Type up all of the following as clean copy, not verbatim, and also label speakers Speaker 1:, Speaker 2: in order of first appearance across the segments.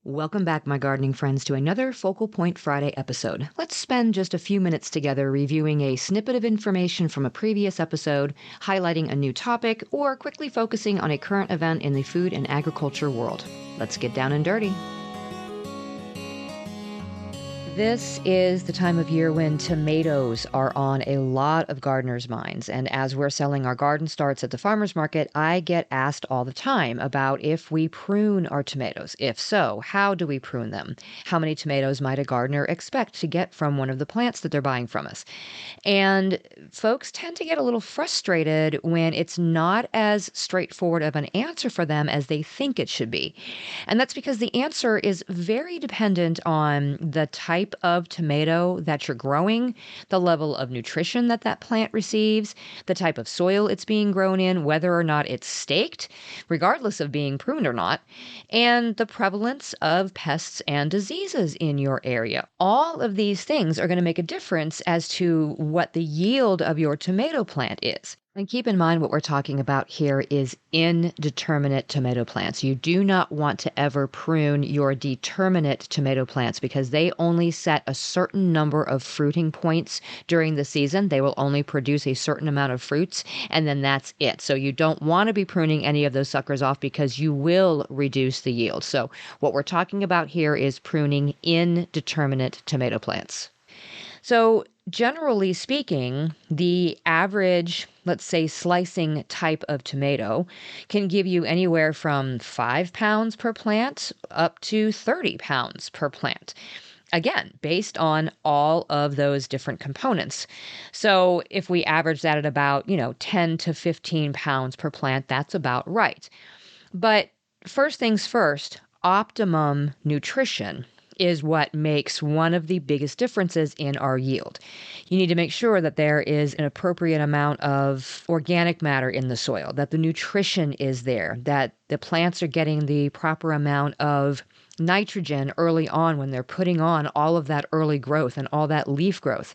Speaker 1: Welcome back, my gardening friends, to another Focal Point Friday episode. Let's spend just a few minutes together reviewing a snippet of information from a previous episode, highlighting a new topic, or quickly focusing on a current event in the food and agriculture world. Let's get down and dirty. This is the time of year when tomatoes are on a lot of gardeners' minds. And as we're selling our garden starts at the farmer's market, I get asked all the time about if we prune our tomatoes. If so, how do we prune them? How many tomatoes might a gardener expect to get from one of the plants that they're buying from us? And folks tend to get a little frustrated when it's not as straightforward of an answer for them as they think it should be. And that's because the answer is very dependent on the type of tomato that you're growing, the level of nutrition that that plant receives, the type of soil it's being grown in, whether or not it's staked, regardless of being pruned or not, and the prevalence of pests and diseases in your area. All of these things are going to make a difference as to what the yield of your tomato plant is. And keep in mind what we're talking about here is indeterminate tomato plants. You do not want to ever prune your determinate tomato plants because they only set a certain number of fruiting points during the season. They will only produce a certain amount of fruits, and then that's it. So you don't want to be pruning any of those suckers off because you will reduce the yield. So what we're talking about here is pruning indeterminate tomato plants. So generally speaking, the average, let's say, slicing type of tomato can give you anywhere from 5 pounds per plant up to 30 pounds per plant. Again, based on all of those different components. So if we average that at about, 10 to 15 pounds per plant, that's about right. But first things first, optimum nutrition is what makes one of the biggest differences in our yield. You need to make sure that there is an appropriate amount of organic matter in the soil, that the nutrition is there, that the plants are getting the proper amount of nitrogen early on when they're putting on all of that early growth and all that leaf growth.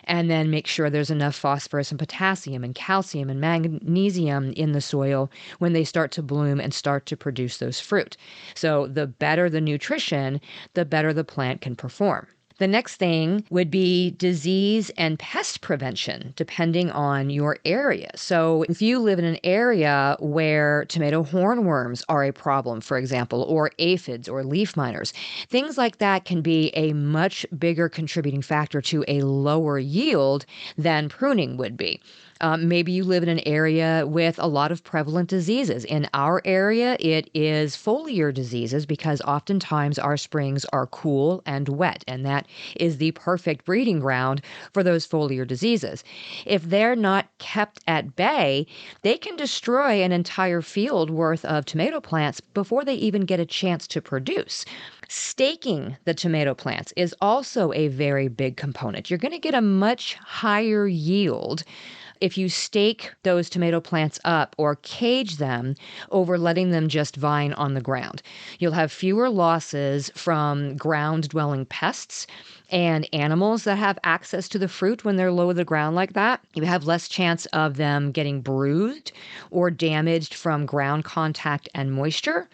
Speaker 1: And then make sure there's enough phosphorus and potassium and calcium and magnesium in the soil when they start to bloom and start to produce those fruit. So the better the nutrition, the better the plant can perform. The next thing would be disease and pest prevention, depending on your area. So if you live in an area where tomato hornworms are a problem, for example, or aphids or leaf miners, things like that can be a much bigger contributing factor to a lower yield than pruning would be. Maybe you live in an area with a lot of prevalent diseases. In our area, it is foliar diseases because oftentimes our springs are cool and wet, and that is the perfect breeding ground for those foliar diseases. If they're not kept at bay, they can destroy an entire field worth of tomato plants before they even get a chance to produce. Staking the tomato plants is also a very big component. You're going to get a much higher yield if you stake those tomato plants up or cage them over letting them just vine on the ground. You'll have fewer losses from ground-dwelling pests and animals that have access to the fruit when they're low to the ground like that. You have less chance of them getting bruised or damaged from ground contact and moisture.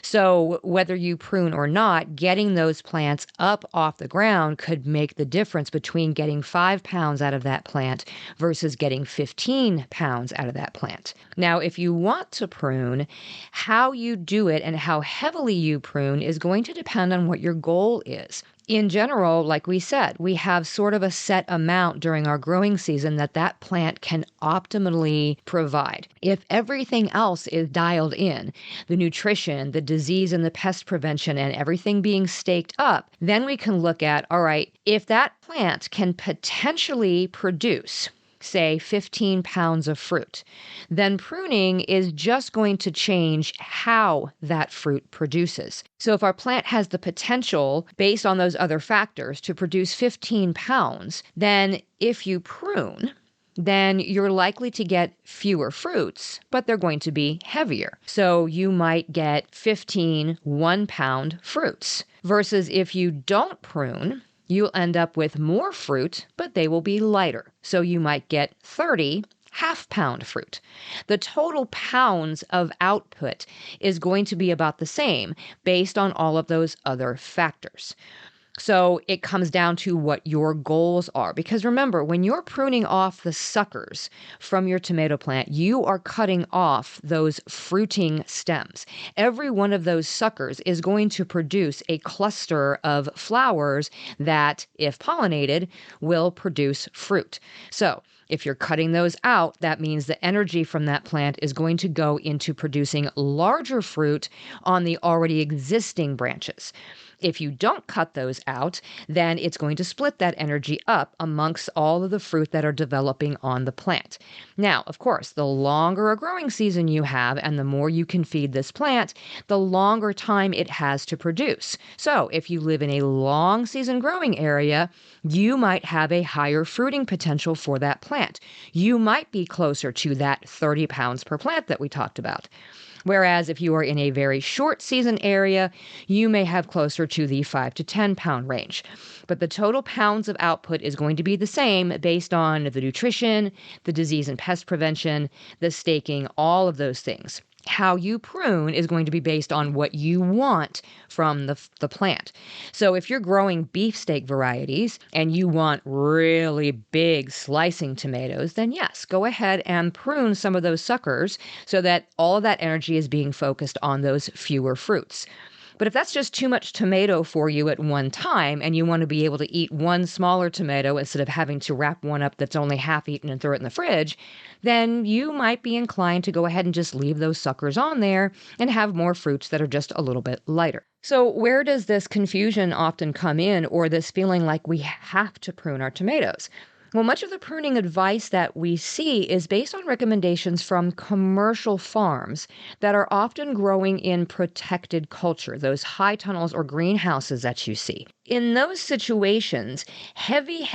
Speaker 1: So whether you prune or not, getting those plants up off the ground could make the difference between getting 5 pounds out of that plant versus getting 15 pounds out of that plant. Now, if you want to prune, how you do it and how heavily you prune is going to depend on what your goal is. In general, like we said, we have sort of a set amount during our growing season that plant can optimally provide. If everything else is dialed in, the nutrition, the disease and the pest prevention and everything being staked up, then we can look at, all right, if that plant can potentially produce, say, 15 pounds of fruit, then pruning is just going to change how that fruit produces. So if our plant has the potential, based on those other factors, to produce 15 pounds, then if you prune, then you're likely to get fewer fruits, but they're going to be heavier. So you might get 15 1-pound fruits, versus if you don't prune, you'll end up with more fruit, but they will be lighter. So you might get 30 half-pound fruit. The total pounds of output is going to be about the same based on all of those other factors. So it comes down to what your goals are. Because remember, when you're pruning off the suckers from your tomato plant, you are cutting off those fruiting stems. Every one of those suckers is going to produce a cluster of flowers that, if pollinated, will produce fruit. So if you're cutting those out, that means the energy from that plant is going to go into producing larger fruit on the already existing branches. If you don't cut those out, then it's going to split that energy up amongst all of the fruit that are developing on the plant. Now, of course, the longer a growing season you have and the more you can feed this plant, the longer time it has to produce. So if you live in a long season growing area, you might have a higher fruiting potential for that plant. You might be closer to that 30 pounds per plant that we talked about. Whereas if you are in a very short season area, you may have closer to the 5 to 10 pound range. But the total pounds of output is going to be the same based on the nutrition, the disease and pest prevention, the staking, all of those things. How you prune is going to be based on what you want from the plant. So if you're growing beefsteak varieties and you want really big slicing tomatoes, then yes, go ahead and prune some of those suckers so that all of that energy is being focused on those fewer fruits. But if that's just too much tomato for you at one time and you want to be able to eat one smaller tomato instead of having to wrap one up that's only half eaten and throw it in the fridge, then you might be inclined to go ahead and just leave those suckers on there and have more fruits that are just a little bit lighter. So where does this confusion often come in, or this feeling like we have to prune our tomatoes? Well, much of the pruning advice that we see is based on recommendations from commercial farms that are often growing in protected culture, those high tunnels or greenhouses that you see. In those situations, heavy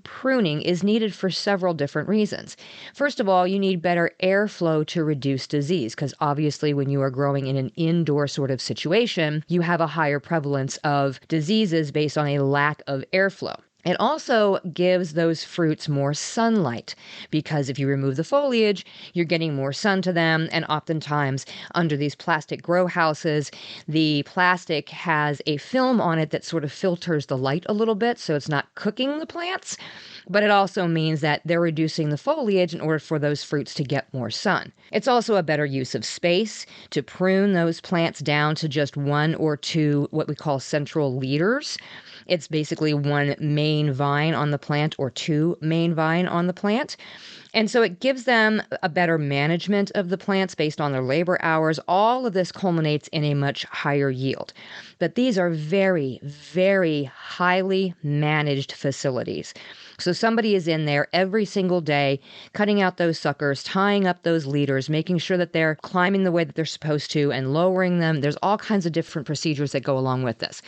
Speaker 1: pruning is needed for several different reasons. First of all, you need better airflow to reduce disease, because obviously when you are growing in an indoor sort of situation, you have a higher prevalence of diseases based on a lack of airflow. It also gives those fruits more sunlight, because if you remove the foliage, you're getting more sun to them. And oftentimes under these plastic grow houses, the plastic has a film on it that sort of filters the light a little bit, so it's not cooking the plants. But it also means that they're reducing the foliage in order for those fruits to get more sun. It's also a better use of space to prune those plants down to just one or two what we call central leaders. It's basically one main vine on the plant or two main vine on the plant. And so it gives them a better management of the plants based on their labor hours. All of this culminates in a much higher yield. But these are very highly managed facilities. So somebody is in there every single day, cutting out those suckers, tying up those leaders, making sure that they're climbing the way that they're supposed to and lowering them. There's all kinds of different procedures that go along with this.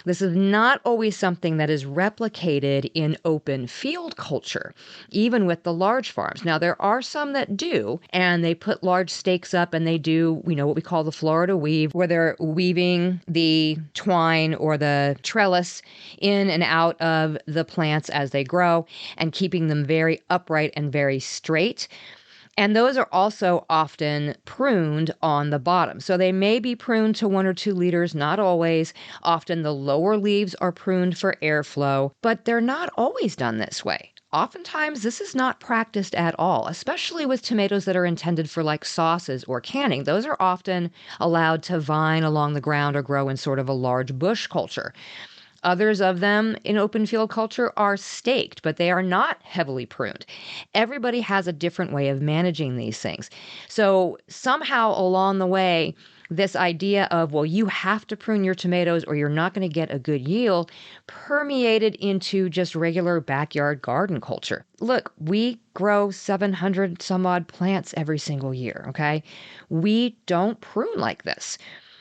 Speaker 1: This is not always something that is replicated in open field culture, even with the large farms. Now, there are some that do, and they put large stakes up and they do, what we call the Florida weave, where they're weaving the twine or the trellis in and out of the plants as they grow and keeping them very upright and very straight. And those are also often pruned on the bottom. So they may be pruned to 1 or 2 liters, not always. Often the lower leaves are pruned for airflow, but they're not always done this way. Oftentimes, this is not practiced at all, especially with tomatoes that are intended for like sauces or canning. Those are often allowed to vine along the ground or grow in sort of a large bush culture. Others of them in open field culture are staked, but they are not heavily pruned. Everybody has a different way of managing these things. So somehow along the way, this idea of, well, you have to prune your tomatoes or you're not going to get a good yield, permeated into just regular backyard garden culture. Look, we grow 700 some odd plants every single year, okay? We don't prune like this.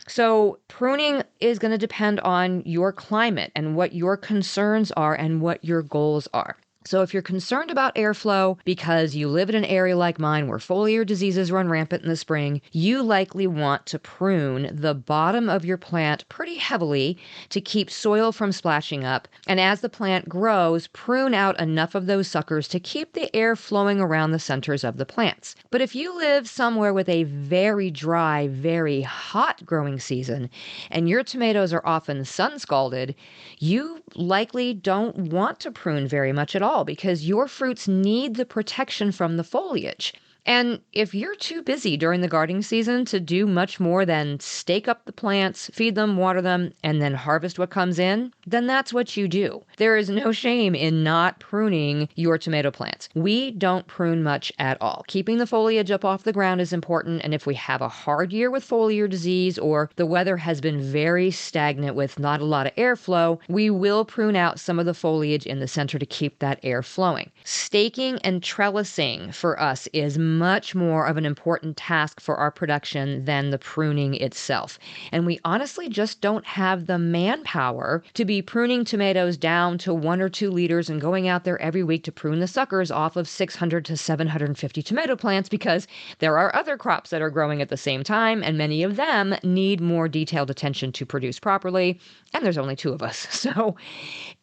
Speaker 1: So pruning is going to depend on your climate and what your concerns are and what your goals are. So if you're concerned about airflow because you live in an area like mine where foliar diseases run rampant in the spring, you likely want to prune the bottom of your plant pretty heavily to keep soil from splashing up. And as the plant grows, prune out enough of those suckers to keep the air flowing around the centers of the plants. But if you live somewhere with a very dry, very hot growing season, and your tomatoes are often sun scalded, you likely don't want to prune very much at all because your fruits need the protection from the foliage. And if you're too busy during the gardening season to do much more than stake up the plants, feed them, water them, and then harvest what comes in, then that's what you do. There is no shame in not pruning your tomato plants. We don't prune much at all. Keeping the foliage up off the ground is important, and if we have a hard year with foliar disease or the weather has been very stagnant with not a lot of airflow, we will prune out some of the foliage in the center to keep that air flowing. Staking and trellising for us is much more of an important task for our production than the pruning itself. And we honestly just don't have the manpower to be pruning tomatoes down to 1 or 2 liters and going out there every week to prune the suckers off of 600 to 750 tomato plants because there are other crops that are growing at the same time, and many of them need more detailed attention to produce properly, and there's only 2 of us. So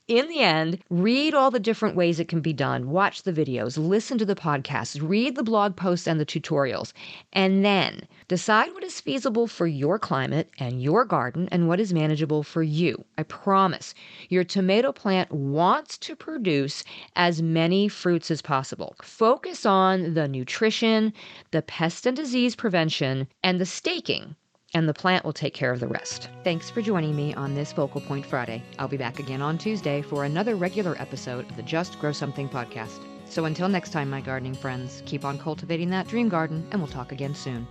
Speaker 1: in the end, read all the different ways it can be done, watch the videos, listen to the podcasts, read the blog posts and the tutorials, and then decide what is feasible for your climate and your garden and what is manageable for you. I promise your tomato plant wants to produce as many fruits as possible. Focus on the nutrition, the pest and disease prevention, and the staking, and the plant will take care of the rest. Thanks for joining me on this Focal Point Friday. I'll be back again on Tuesday for another regular episode of the Just Grow Something podcast. So until next time, my gardening friends, keep on cultivating that dream garden, and we'll talk again soon.